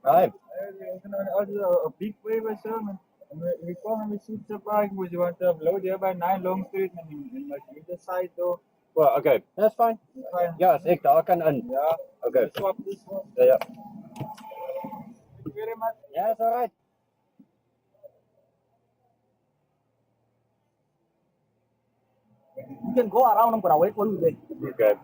Right. Also a big waiver, sir. We come and shoot the bike, which you want to upload here by 9 Long Street and like either side though. Well, okay. That's fine. Fine. Ja, is ek daar kan in. Yeah. Okay. Swap this one. Ja, ja. Thank you very much. Ja, is alright. You can go around and wait for you there. Okay.